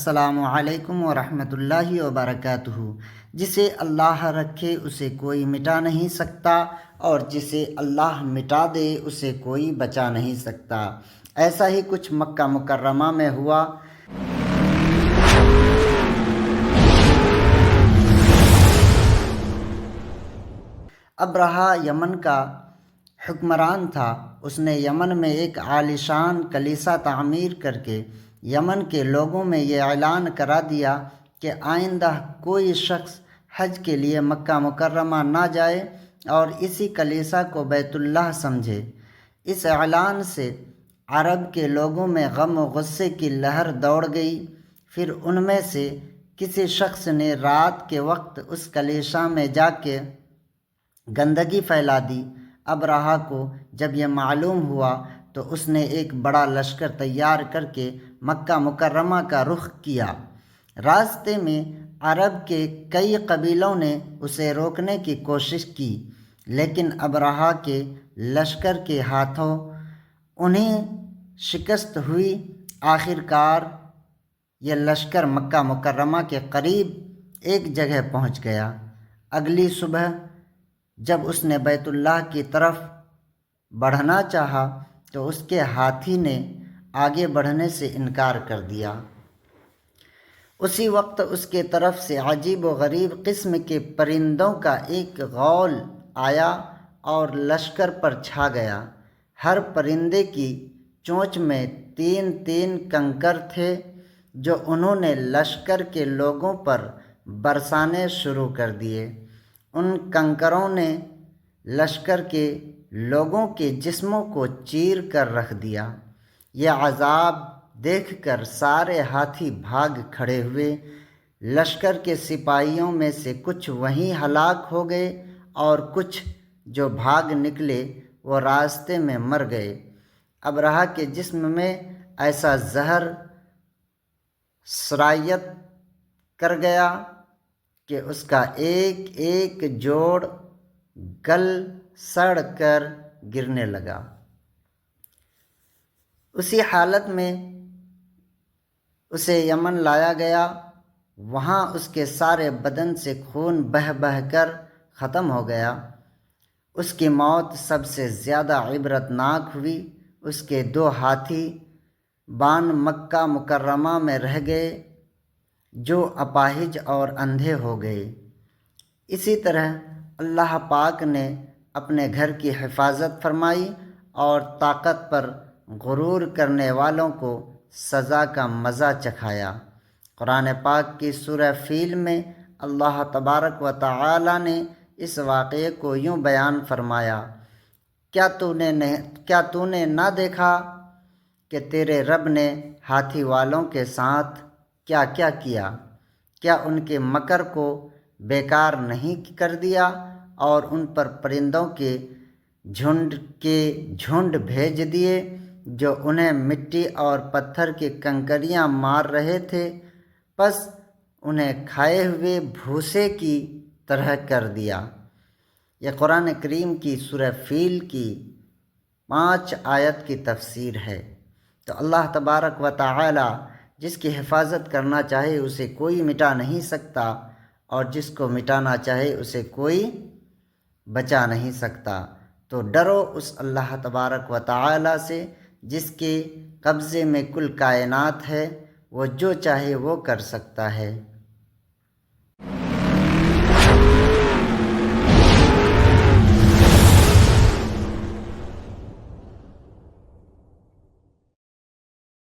السلام علیکم ورحمۃ اللہ وبرکاتہ۔ جسے اللہ رکھے اسے کوئی مٹا نہیں سکتا، اور جسے اللہ مٹا دے اسے کوئی بچا نہیں سکتا۔ ایسا ہی کچھ مکہ مکرمہ میں ہوا۔ ابرہہ یمن کا حکمران تھا۔ اس نے یمن میں ایک عالیشان کلیسا تعمیر کر کے یمن کے لوگوں میں یہ اعلان کرا دیا کہ آئندہ کوئی شخص حج کے لیے مکہ مکرمہ نہ جائے اور اسی کلیسا کو بیت اللہ سمجھے۔ اس اعلان سے عرب کے لوگوں میں غم و غصے کی لہر دوڑ گئی۔ پھر ان میں سے کسی شخص نے رات کے وقت اس کلیسا میں جا کے گندگی پھیلا دی۔ ابرہہ کو جب یہ معلوم ہوا تو اس نے ایک بڑا لشکر تیار کر کے مکہ مکرمہ کا رخ کیا۔ راستے میں عرب کے کئی قبیلوں نے اسے روکنے کی کوشش کی، لیکن ابرہہ کے لشکر کے ہاتھوں انہیں شکست ہوئی۔ آخر کار یہ لشکر مکہ مکرمہ کے قریب ایک جگہ پہنچ گیا۔ اگلی صبح جب اس نے بیت اللہ کی طرف بڑھنا چاہا تو اس کے ہاتھی نے آگے بڑھنے سے انکار کر دیا۔ اسی وقت اس کے طرف سے عجیب و غریب قسم کے پرندوں کا ایک غول آیا اور لشکر پر چھا گیا۔ ہر پرندے کی چونچ میں 3 کنکر تھے جو انہوں نے لشکر کے لوگوں پر برسانے شروع کر دیے۔ ان کنکروں نے لشکر کے لوگوں کے جسموں کو چیر کر رکھ دیا۔ یہ عذاب دیکھ کر سارے ہاتھی بھاگ کھڑے ہوئے۔ لشکر کے سپاہیوں میں سے کچھ وہیں ہلاک ہو گئے اور کچھ جو بھاگ نکلے وہ راستے میں مر گئے۔ ابرہہ کے جسم میں ایسا زہر سرایت کر گیا کہ اس کا ایک ایک جوڑ گل سڑ کر گرنے لگا۔ اسی حالت میں اسے یمن لایا گیا۔ وہاں اس کے سارے بدن سے خون بہہ بہہ کر ختم ہو گیا۔ اس کی موت سب سے زیادہ عبرتناک ہوئی۔ اس کے 2 ہاتھی بان مکہ مکرمہ میں رہ گئے جو اپاہج اور اندھے ہو گئے۔ اسی طرح اللہ پاک نے اپنے گھر کی حفاظت فرمائی اور طاقت پر غرور کرنے والوں کو سزا کا مزہ چکھایا۔ قرآن پاک کی سورہ فیل میں اللہ تبارک و تعالی نے اس واقعے کو یوں بیان فرمایا، کیا تو نے نہ دیکھا کہ تیرے رب نے ہاتھی والوں کے ساتھ کیا کیا کیا؟ کیا ان کے مکر کو بیکار نہیں کر دیا اور ان پر پرندوں کے جھنڈ بھیج دیے جو انہیں مٹی اور پتھر کی کنکریاں مار رہے تھے، پس انہیں کھائے ہوئے بھوسے کی طرح کر دیا۔ یہ قرآن کریم کی سورہ فیل کی 5 آیت کی تفسیر ہے۔ تو اللہ تبارک و تعالی جس کی حفاظت کرنا چاہے اسے کوئی مٹا نہیں سکتا، اور جس کو مٹانا چاہے اسے کوئی بچا نہیں سکتا۔ تو ڈرو اس اللہ تبارک و تعالی سے جس کے قبضے میں کل کائنات ہے، وہ جو چاہے وہ کر سکتا ہے۔